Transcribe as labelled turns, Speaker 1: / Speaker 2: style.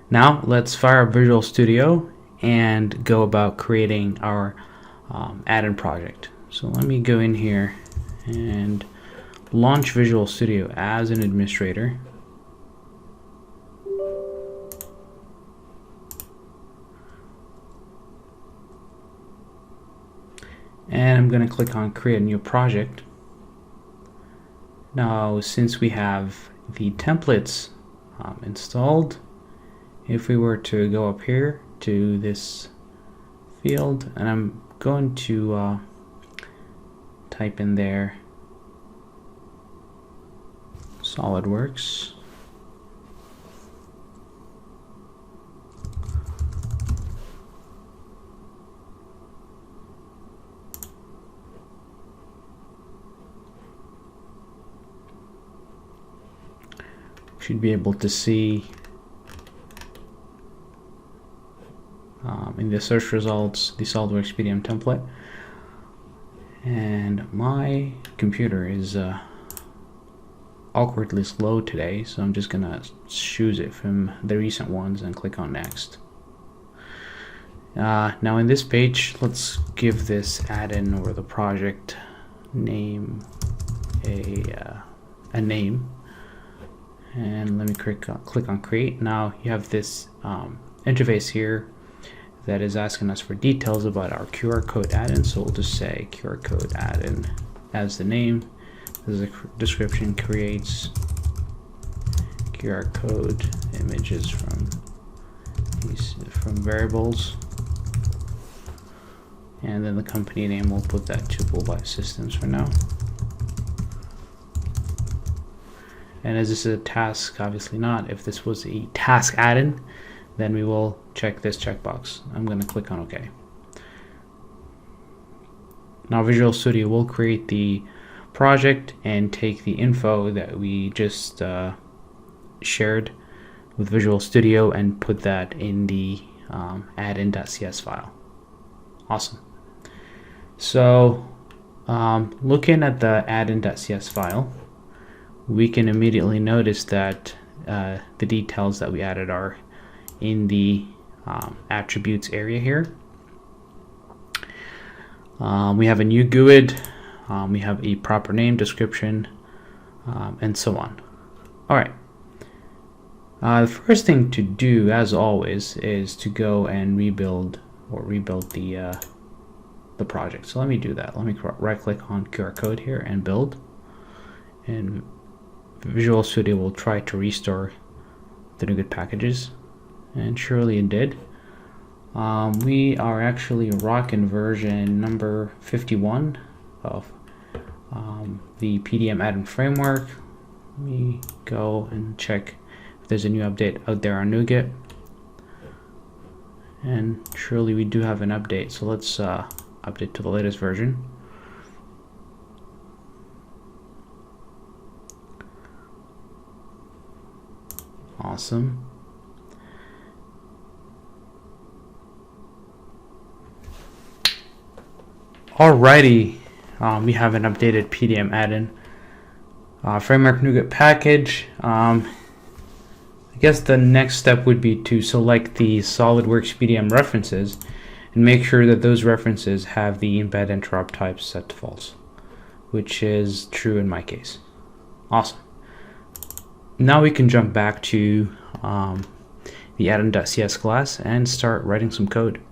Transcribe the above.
Speaker 1: Now let's fire up Visual Studio and go about creating our add-in project. So let me go in here and launch Visual Studio as an administrator. And I'm going to click on create a new project. Now, since we have the templates installed, if we were to go up here to this field, and I'm going to type in there SOLIDWORKS. Should be able to see in the search results the SOLIDWORKS PDM template. And my computer is awkwardly slow today, so I'm just gonna choose it from the recent ones and click on next. Now in this page, let's give this add-in or the project name a name. And let me click on create. Now you have this interface here that is asking us for details about our QRCode add-in. So we'll just say QRCode add-in as the name. This is a description: creates QRCode images from variables. And then the company name, we'll put that to Bullby Systems for now. And as this is a task, obviously not. If this was a task add-in, then we will check this checkbox. I'm going to click on OK. Now Visual Studio will create the project and take the info that we just shared with Visual Studio and put that in the add-in.cs file. Awesome. So looking at the add-in.cs file, we can immediately notice that the details that we added are in the attributes area here. We have a new GUID, we have a proper name, description, and so on. Alright, the first thing to do, as always, is to go and rebuild the project. So let me do that. Let me right click on QRCode here and build, and Visual Studio will try to restore the NuGet packages, and surely it did. We are actually rocking version number 51 of the PDM add-in framework. Let me go and check if there's a new update out there on NuGet, and surely we do have an update. So let's update to the latest version. Awesome. Alrighty, we have an updated PDM add-in framework NuGet package. I guess the next step would be to select the SOLIDWORKS PDM references and make sure that those references have the embed interrupt type set to false, which is true in my case. Awesome. Now we can jump back to the add-in.cs class and start writing some code.